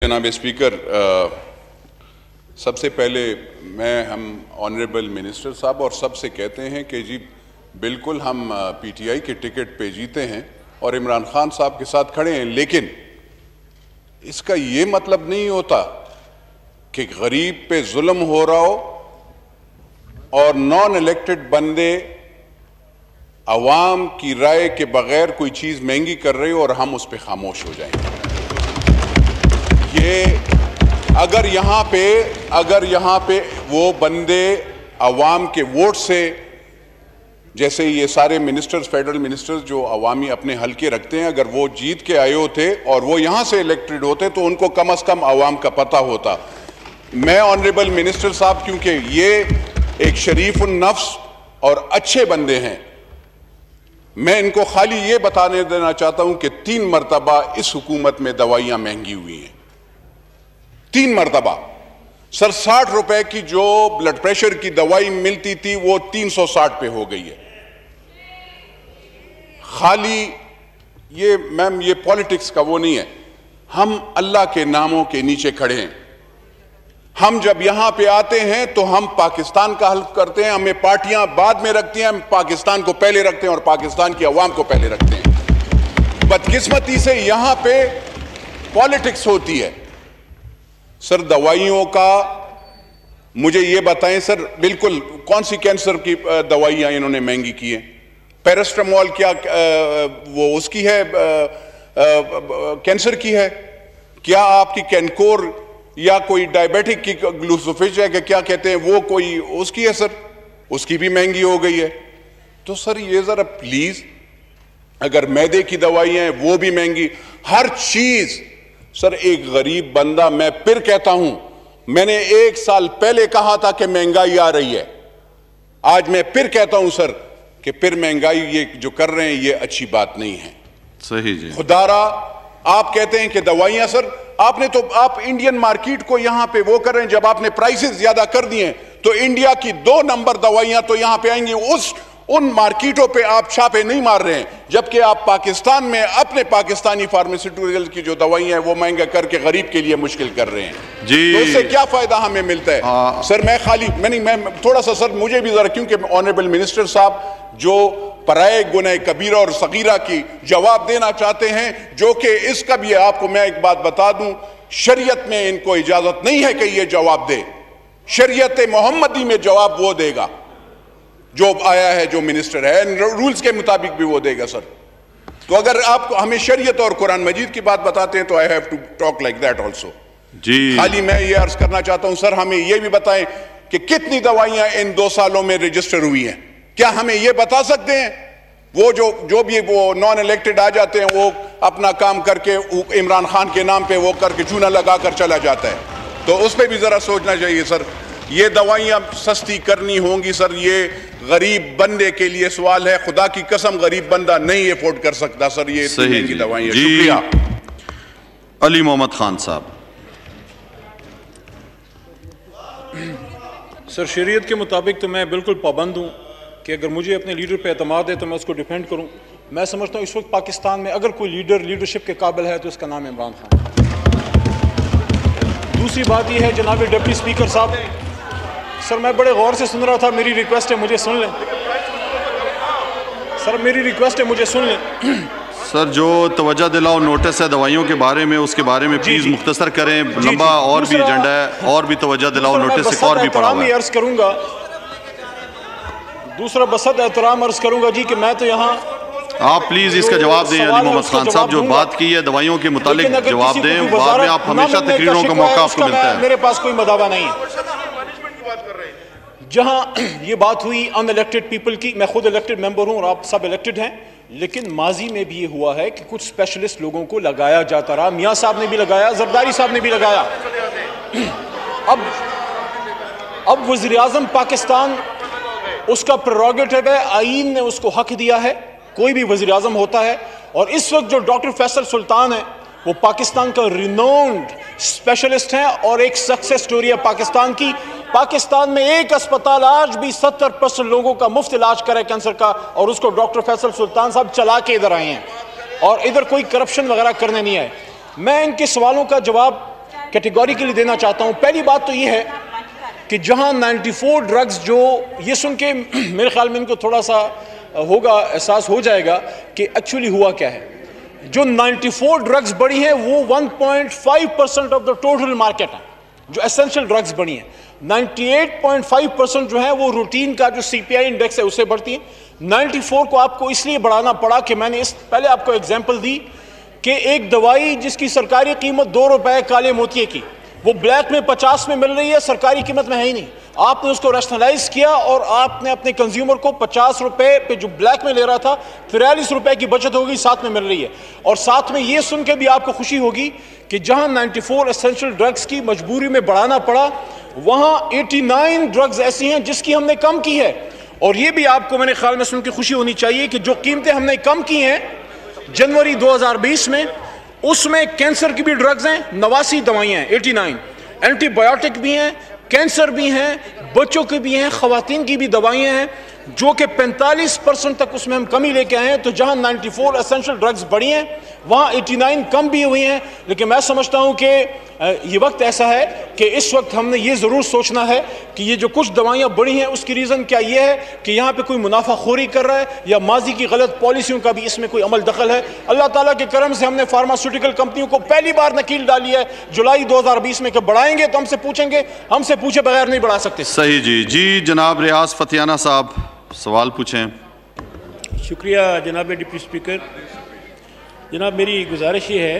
जनाब स्पीकर, सबसे पहले हम ऑनरेबल मिनिस्टर साहब और सबसे कहते हैं कि जी बिल्कुल हम पीटीआई के टिकट पे जीते हैं और इमरान खान साहब के साथ खड़े हैं, लेकिन इसका ये मतलब नहीं होता कि गरीब पे जुल्म हो रहा हो और नॉन इलेक्टेड बंदे अवाम की राय के बगैर कोई चीज़ महंगी कर रहे हो और हम उस पर खामोश हो जाएंगे। ये अगर यहाँ पे वो बंदे अवाम के वोट से, जैसे ये सारे मिनिस्टर्स, फेडरल मिनिस्टर्स जो अवामी अपने हल्के रखते हैं, अगर वो जीत के आए होते और वो यहाँ से इलेक्टेड होते तो उनको कम से कम अवाम का पता होता। मैं ऑनरेबल मिनिस्टर साहब, क्योंकि ये एक शरीफ नफ्स और अच्छे बंदे हैं, मैं इनको खाली ये बताने देना चाहता हूं कि 3 मरतबा इस हुकूमत में दवाइयां महंगी हुई हैं। 3 मरतबा सर, 60 रुपए की जो ब्लड प्रेशर की दवाई मिलती थी वो 360 पे हो गई है। खाली ये मैम, ये पॉलिटिक्स का वो नहीं है। हम अल्लाह के नामों के नीचे खड़े हैं। हम जब यहां पे आते हैं तो हम पाकिस्तान का हल्फ करते हैं, हमें पार्टियां बाद में रखती हैं, हम पाकिस्तान को पहले रखते हैं और पाकिस्तान की अवाम को पहले रखते हैं। बदकिस्मती से यहां पे पॉलिटिक्स होती है। सर, दवाइयों का मुझे ये बताएं सर, बिल्कुल कौन सी कैंसर की दवाइयां इन्होंने महंगी की है? पैरास्टामोल क्या वो उसकी है, कैंसर की है? क्या आपकी कैनकोर या कोई डायबिटिक की ग्लूकोफेज है कि क्या कहते हैं वो, कोई उसकी है सर, उसकी भी महंगी हो गई है। तो सर ये जरा प्लीज, अगर मैदे की दवाइयां हैं वो भी महंगी, हर चीज। सर एक गरीब बंदा, मैं फिर कहता हूं, मैंने 1 साल पहले कहा था कि महंगाई आ रही है, आज मैं फिर कहता हूं सर कि फिर महंगाई ये जो कर रहे हैं ये अच्छी बात नहीं है। सही जी। खुदारा, आप कहते हैं कि दवाइयां, सर आपने तो, आप इंडियन मार्केट को यहां पे वो कर रहे हैं। जब आपने प्राइसेस ज्यादा कर दिए तो इंडिया की 2 नंबर दवाइयां तो यहां पे आएंगी, उन मार्केटों पे आप छापे नहीं मार रहे हैं, जबकि आप पाकिस्तान में अपने पाकिस्तानी फार्मास्यूटिकल की जो दवाइयां हैं वो महंगा करके गरीब के लिए मुश्किल कर रहे हैं जी। तो उससे क्या फायदा हमें मिलता है? सर मैं थोड़ा सा सर, मुझे भी जरा, क्योंकि ऑनरेबल मिनिस्टर साहब जो पराए गुनाह कबीरा और सगीरा की जवाब देना चाहते हैं, जो कि इसका भी आपको मैं एक बात बता दूं, शरीयत में इनको इजाजत नहीं है कि ये जवाब दे। शरीयत मोहम्मदी में जवाब वो देगा जो आया है, जो मिनिस्टर है, रूल्स के मुताबिक भी वो देगा सर। तो अगर आप हमें शरीयत और कुरान मजीद की बात बताते हैं तो I have to talk like that also जी। खाली मैं ये अर्ज करना चाहता हूं सर, हमें ये भी बताएं कि कितनी दवाइयां इन 2 सालों में रजिस्टर हुई हैं। क्या हमें ये बता सकते हैं? वो जो भी वो नॉन इलेक्टेड आ जाते हैं, वो अपना काम करके इमरान खान के नाम पे वो करके चूना लगा कर चला जाता है, तो उस पर भी जरा सोचना चाहिए सर। ये दवाइयां सस्ती करनी होंगी सर, ये गरीब बंदे के लिए सवाल है। खुदा की कसम गरीब बंदा नहीं अफोर्ड कर सकता सर ये महंगी दवाइयां। शुक्रिया। अली मोहम्मद खान साहब। सर, शरीयत के मुताबिक तो मैं बिल्कुल पाबंद हूँ कि अगर मुझे अपने लीडर पे एतमाद है तो मैं उसको डिफेंड करूँ। मैं समझता हूँ इस वक्त पाकिस्तान में अगर कोई लीडर लीडरशिप के काबिल है तो उसका नाम इमरान खान। दूसरी बात यह है, जनाब डिप्टी स्पीकर साहब, सर मैं बड़े गौर से सुन रहा था, मेरी रिक्वेस्ट है मुझे सुन लें सर, मेरी रिक्वेस्ट है मुझे सुन लें सर। जो तवज्जो दिलाओ नोटिस है दवाइयों के बारे में, उसके बारे में प्लीज मुख्तसर करें, लंबा और भी एजेंडा है, और भी तवज्जो दिलाओ नोटिस एक और भी पढ़ा हुआ है। अर्ज करूंगा, दूसरा बसत एहतराम अर्ज करूंगा जी कि मैं तो यहाँ, आप प्लीज इसका जवाब दें। अली मोहम्मद खान साहब जो बात की है दवाइयों के मुतालिक जवाब दें, बाद में आप हमेशा तकरीरों का मौका आपको मिलता है। मेरे पास कोई मदावा नहीं है। जहां ये बात हुई अनइलेक्टेड पीपल की, मैं खुद इलेक्टेड मेंबर हूं और आप सब इलेक्टेड हैं, लेकिन माजी में भी ये हुआ है कि कुछ स्पेशलिस्ट लोगों को लगाया जाता रहा। मियां साहब ने भी लगाया, जरदारी साहब ने भी लगाया। अब वज़ीर आज़म पाकिस्तान, उसका प्रेरोगेटिव है, आईन ने उसको हक दिया है, कोई भी वज़ीर आज़म होता है। और इस वक्त जो डॉक्टर फैसल सुल्तान है वो पाकिस्तान का रिनोन्ड स्पेशलिस्ट हैं और एक सक्सेस स्टोरी है पाकिस्तान की। पाकिस्तान में एक अस्पताल आज भी 70% लोगों का मुफ्त इलाज करे कैंसर का, और उसको डॉक्टर फैसल सुल्तान साहब चला के इधर आए हैं, और इधर कोई करप्शन वगैरह करने नहीं आए। मैं इनके सवालों का जवाब कैटेगोरिकली देना चाहता हूँ। पहली बात तो ये है कि जहाँ 94 ड्रग्स, जो ये सुन के मेरे ख्याल में इनको थोड़ा सा होगा, एहसास हो जाएगा कि एक्चुअली हुआ क्या है। जो 94 ड्रग्स बढ़ी हैं वो 1.5% ऑफ द टोटल मार्केट है जो एसेंशियल ड्रग्स बढ़ी हैं। 98.5% जो है वो रूटीन का जो CPI इंडेक्स है उससे बढ़ती है। 94 को आपको इसलिए बढ़ाना पड़ा कि मैंने पहले आपको एग्जांपल दी कि एक दवाई जिसकी सरकारी कीमत 2 रुपए काले मोतिये की, वो ब्लैक में 50 में मिल रही है, सरकारी कीमत में है ही नहीं। आपने उसको रैशनलाइज किया और आपने अपने कंज्यूमर को 50 रुपए पे जो ब्लैक में ले रहा था 43 रुपए की बचत होगी, साथ में मिल रही है। और साथ में ये सुन के भी आपको खुशी होगी कि जहां 94 एसेंशियल ड्रग्स की मजबूरी में बढ़ाना पड़ा, वहां 89 ड्रग्स ऐसी हैं जिसकी हमने कम की है। और ये भी आपको मेरे ख्याल में सुन के खुशी होनी चाहिए कि जो कीमतें हमने कम की हैं जनवरी 2020 में, उसमें कैंसर की भी ड्रग्स हैं, 89 दवाइयां हैं, 89, एंटीबायोटिक भी हैं, कैंसर भी हैं, बच्चों की भी हैं, खवातीन की भी दवाइयां हैं, जो कि 45% तक उसमें हम कमी लेके आए हैं। तो जहां 94 एसेंशियल ड्रग्स बढ़ी हैं वहां 89 कम भी हुई हैं। लेकिन मैं समझता हूं कि ये वक्त ऐसा है कि इस वक्त हमने ये ज़रूर सोचना है कि ये जो कुछ दवाइयां बढ़ी हैं उसकी रीज़न क्या ये है कि यहाँ पे कोई मुनाफाखोरी कर रहा है या माजी की गलत पॉलिसियों का भी इसमें कोई अमल दखल है। अल्लाह ताला के करम से हमने फार्मास्यूटिकल कंपनियों को पहली बार नकील डाली है जुलाई 2020 में कि बढ़ाएंगे तो हमसे पूछेंगे, हमसे पूछे बगैर नहीं बढ़ा सकते। सही जी। जनाब रियाज फतियाना साहब सवाल पूछें। शुक्रिया जनाब डिप्टी स्पीकर। जनाब मेरी गुजारिश ये है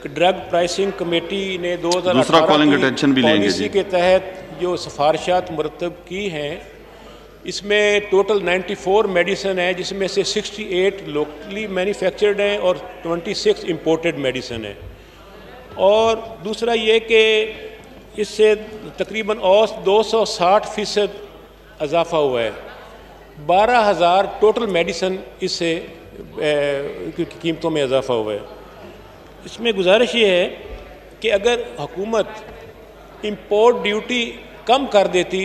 कि ड्रग प्राइसिंग कमेटी ने 2018 की पॉलिसी के तहत जो सिफारिशात मुरतब की हैं, इसमें टोटल 94 मेडिसिन है, जिसमें से 68 लोकली मैन्युफैक्चर्ड हैं और 26 इंपोर्टेड मेडिसिन है। और दूसरा ये कि इससे तकरीबन 260% इजाफा हुआ है। 12,000 टोटल मेडिसिन इससे कीमतों में इजाफा हुआ है। इसमें गुजारिश ये है कि अगर हुकूमत इंपोर्ट ड्यूटी कम कर देती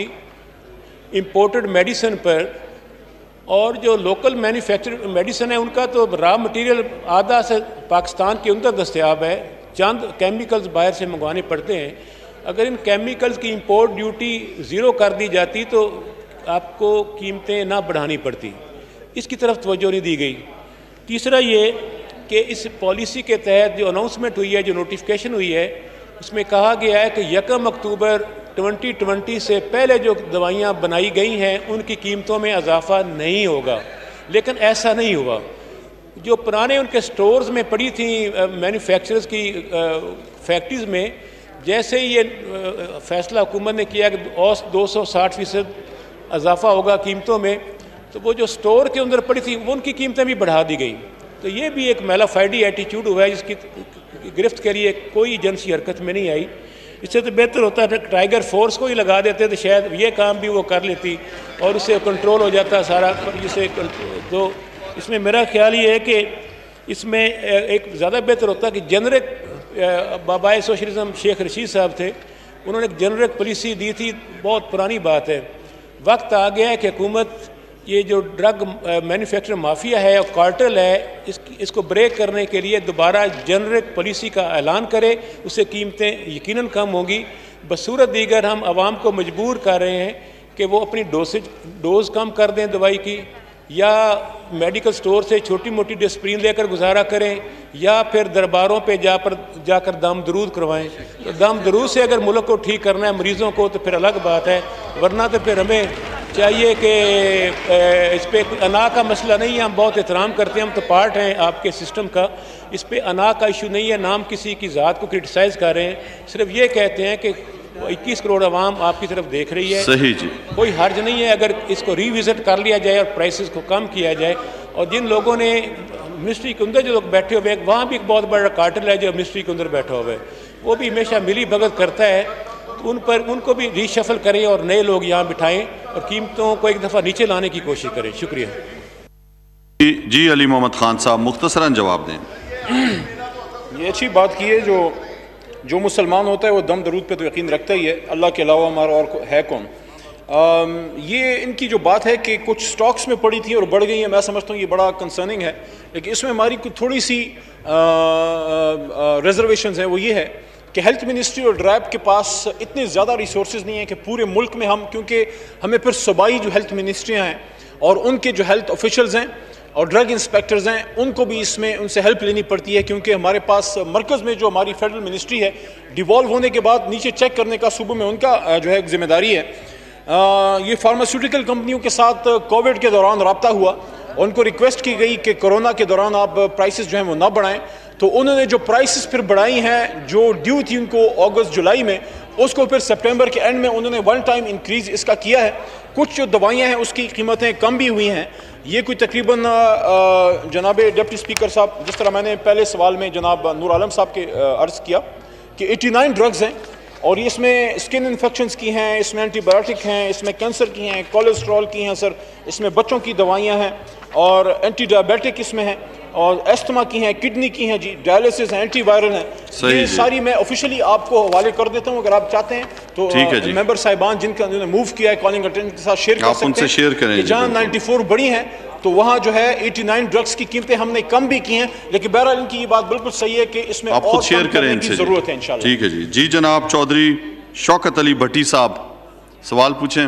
इंपोर्टेड मेडिसिन पर, और जो लोकल मैन्युफैक्चर मेडिसिन है उनका तो रॉ मटेरियल आधा से पाकिस्तान के अंदर दस्तयाब है, चंद केमिकल्स बाहर से मंगवाने पड़ते हैं। अगर इन केमिकल्स की इंपोर्ट ड्यूटी ज़ीरो कर दी जाती तो आपको कीमतें ना बढ़ानी पड़ती। इसकी तरफ तवज्जो नहीं दी गई। तीसरा ये कि इस पॉलिसी के तहत जो अनाउंसमेंट हुई है, जो नोटिफिकेशन हुई है, उसमें कहा गया है कि 1 अक्टूबर 2020 से पहले जो दवाइयाँ बनाई गई हैं उनकी कीमतों में इजाफा नहीं होगा। लेकिन ऐसा नहीं हुआ। जो पुराने उनके स्टोर्स में पड़ी थी मैन्युफैक्चरर्स की फैक्ट्रीज़ में, जैसे ही ये फैसला हुकूमत ने किया कि 260% इजाफा होगा कीमतों में, तो वो जो स्टोर के अंदर पड़ी थी वो उनकी कीमतें भी बढ़ा दी गई। तो ये भी एक मेलाफाइडी एटीट्यूड हुआ है जिसकी गिरफ्त के लिए कोई एजेंसी हरकत में नहीं आई। इससे तो बेहतर होता है टाइगर फोर्स को ही लगा देते तो शायद ये काम भी वो कर लेती और इससे कंट्रोल हो जाता सारा। जिससे तो इसमें मेरा ख्याल ये है कि इसमें एक ज़्यादा बेहतर होता कि जेनरिक, बाबाए सोशलिज्म शेख रशीद साहब थे, उन्होंने एक जेनरिक पॉलिसी दी थी, बहुत पुरानी बात है। वक्त आ गया है कि हुकूमत ये जो ड्रग मैन्युफैक्चर माफिया है और कार्टेल है, इसको ब्रेक करने के लिए दोबारा जेनरिक पॉलिसी का ऐलान करे, उससे कीमतें यकीनन कम होंगी। बसूरत दीगर हम आवाम को मजबूर कर रहे हैं कि वो अपनी डोज कम कर दें दवाई की, या मेडिकल स्टोर से छोटी मोटी डिस्प्रिन लेकर गुजारा करें, या फिर दरबारों पे जाकर दम दरूद करवाएं। तो दम दरूद से अगर मुल्क को ठीक करना है मरीज़ों को तो फिर अलग बात है, वरना तो फिर हमें चाहिए कि इस पर अना का मसला नहीं है। हम बहुत एहतराम करते हैं, हम तो पार्ट हैं आपके सिस्टम का। इस पर अना का इशू नहीं है, नाम किसी की ज़ात को क्रिटिसाइज़ कर रहे हैं। सिर्फ ये कहते हैं कि 21 करोड़ आवाम आपकी तरफ देख रही है। सही जी। कोई हर्ज नहीं है अगर इसको रिविज़िट कर लिया जाए और प्राइसेस को कम किया जाए। और जिन लोगों ने मिनिस्ट्री के अंदर जो लोग बैठे हुए हैं, वहाँ भी एक बहुत बड़ा कार्टेल है जो मिनिस्ट्री के अंदर बैठा हुआ है, वो भी हमेशा मिली भगत करता है। उनको भी रीशफल करें और नए लोग यहाँ बिठाएं और कीमतों को एक दफ़ा नीचे लाने की कोशिश करें। शुक्रिया जी। अली मोहम्मद खान साहब मुख्तसरन जवाब दें। ये अच्छी बात की है, जो मुसलमान होता है वो दम दरूद पे तो यकीन रखता ही है, अल्लाह के अलावा हमारा और है कौन। ये इनकी जो बात है कि कुछ स्टॉक्स में पड़ी थी और बढ़ गई है, मैं समझता हूँ ये बड़ा कंसर्निंग है। लेकिन इसमें हमारी कुछ थोड़ी सी रिजर्वेशंस हैं। वो ये है कि हेल्थ मिनिस्ट्री और ड्रैब के पास इतने ज़्यादा रिसोर्सेज नहीं हैं कि पूरे मुल्क में हम, क्योंकि हमें फिर सूबाई जो हेल्थ मिनिस्ट्रियाँ हैं और उनके जो हेल्थ ऑफिशल्स हैं और ड्रग इंस्पेक्टर्स हैं उनको भी इसमें उनसे हेल्प लेनी पड़ती है, क्योंकि हमारे पास मरकज़ में जो हमारी फेडरल मिनिस्ट्री है डिवॉल्व होने के बाद नीचे चेक करने का सूबे में उनका जो है जिम्मेदारी है। ये फार्मास्यूटिकल कंपनियों के साथ कोविड के दौरान रब्ता हुआ, उनको रिक्वेस्ट की गई कि कोरोना के दौरान आप प्राइसेस जो हैं वो ना बढ़ाएं, तो उन्होंने जो प्राइसेस फिर बढ़ाई हैं जो ड्यू थी उनको अगस्त जुलाई में, उसको फिर सितंबर के एंड में उन्होंने वन टाइम इंक्रीज इसका किया है। कुछ जो दवाइयाँ हैं उसकी कीमतें कम भी हुई हैं। ये कोई तकरीबन जनाब डिप्टी स्पीकर साहब, जिस तरह मैंने पहले सवाल में जनाब नूर आलम साहब के अर्ज़ किया कि 89 ड्रग्स हैं और इसमें स्किन इन्फेक्शंस की हैं, इसमें एंटीबायोटिक हैं, इसमें कैंसर की हैं, कोलेस्ट्रॉल की हैं सर, इसमें बच्चों की दवाइयाँ हैं और एंटी डायबिटिक इसमें हैं और एस्थमा की हैं, किडनी की हैं जी, डायलिसिस हैं, एंटीवायरल हैं। ये सारी मैं ऑफिशियली आपको हवाले कर देता हूँ, अगर आप चाहते हैं तो मेंबर साहिबान जिनका मूव किया है कॉलिंग अटेंडेंट के साथ शेयर कर सकते हैं कि जहाँ 94 बड़ी हैं तो वहाँ जो है 89 ड्रग्स की कीमतें हमने कम भी की हैं, लेकिन बहरहाल इनकी ये बात बिल्कुल सही है कि इसमें आप खुद शेयर करें इनसे, जरूरत है इंशाल्लाह। ठीक है जी। जी जनाब चौधरी शौकत अली भट्टी साहब सवाल पूछें।